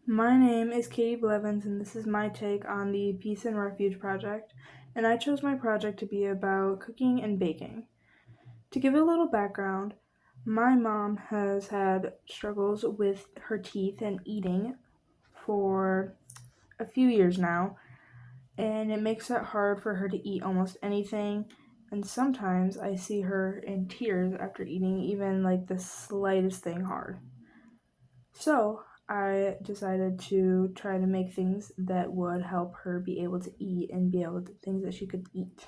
My name is Katie Blevins, and this is my take on the Peace and Refuge project. And I chose my project to be about cooking and baking. To give a little background, my mom has had struggles with her teeth and eating for a few years now, and it makes it hard for her to eat almost anything. And sometimes I see her in tears after eating even like the slightest thing hard. So I decided to try to make things that would help her be able to eat and be able to things that she could eat.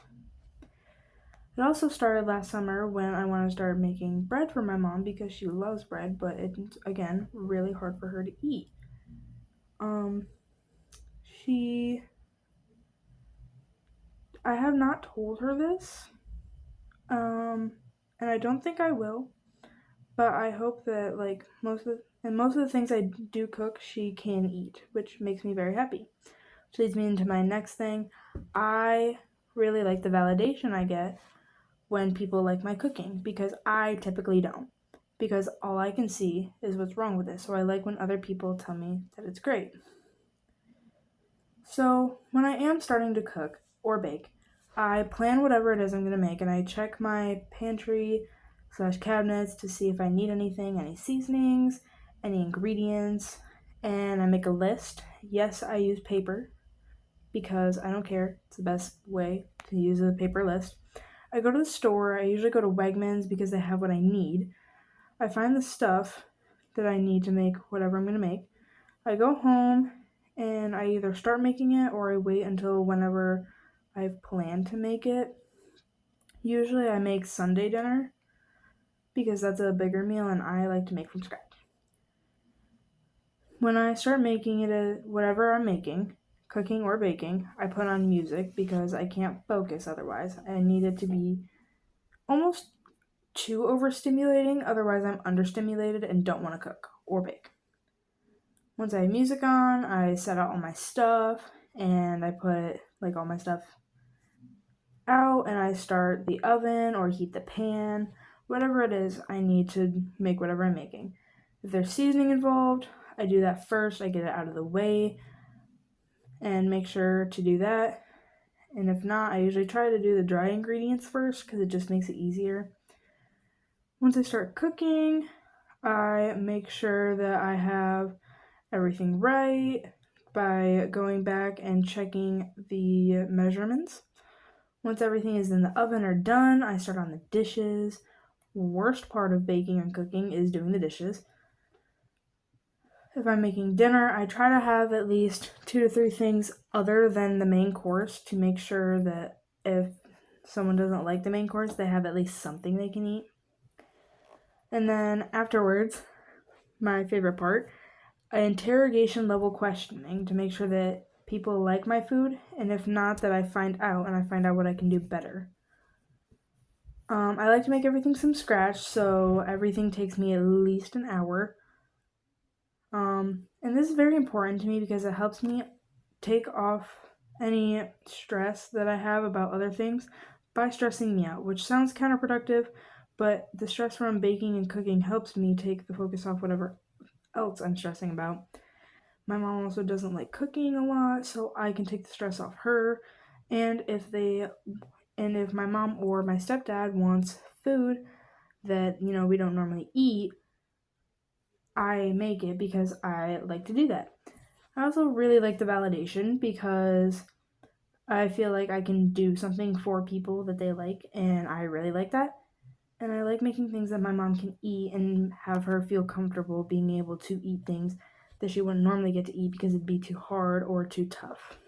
It also started last summer when I wanted to start making bread for my mom because she loves bread, but it's again really hard for her to eat. Um, she, I have not told her this, and I don't think I will. But I hope that like most of the things I do cook, she can eat, which makes me very happy. Which leads me into my next thing. I really like the validation I get when people like my cooking because I typically don't. Because all I can see is what's wrong with it. So I like when other people tell me that it's great. So when I am starting to cook or bake, I plan whatever it is I'm going to make and I check my pantry slash cabinets to see if I need anything, any seasonings, any ingredients, and I make a list. Yes, I use paper because I don't care. It's the best way to use a paper list. I go to the store. I usually go to Wegmans because they have what I need. I find the stuff that I need to make whatever I'm going to make. I go home and I either start making it or I wait until whenever I've planned to make it. Usually I make Sunday dinner because that's a bigger meal and I like to make from scratch. When I start making it, whatever I'm making, cooking or baking, I put on music because I can't focus otherwise. I need it to be almost too overstimulating, otherwise, I'm understimulated and don't want to cook or bake. Once I have music on, I set out all my stuff and I put like all my stuff out and I start the oven or heat the pan, whatever it is I need to make whatever I'm making. If there's seasoning involved, I do that first, I get it out of the way and make sure to do that. And if not, I usually try to do the dry ingredients first because it just makes it easier. Once I start cooking, I make sure that I have everything right by going back and checking the measurements. Once everything is in the oven or done, I start on the dishes. Worst part of baking and cooking is doing the dishes. If I'm making dinner, I try to have at least 2 to 3 things other than the main course to make sure that if someone doesn't like the main course, they have at least something they can eat. And then afterwards, my favorite part, interrogation level questioning to make sure that people like my food, and if not, that I find out and I find out what I can do better. I like to make everything from scratch, so everything takes me at least an hour. And this is very important to me because it helps me take off any stress that I have about other things by stressing me out, which sounds counterproductive, but the stress from baking and cooking helps me take the focus off whatever else I'm stressing about. My mom also doesn't like cooking a lot, so I can take the stress off her. And if my mom or my stepdad wants food that, we don't normally eat, I make it because I like to do that. I also really like the validation because I feel like I can do something for people that they like, and I really like that. And I like making things that my mom can eat and have her feel comfortable being able to eat things that she wouldn't normally get to eat because it'd be too hard or too tough.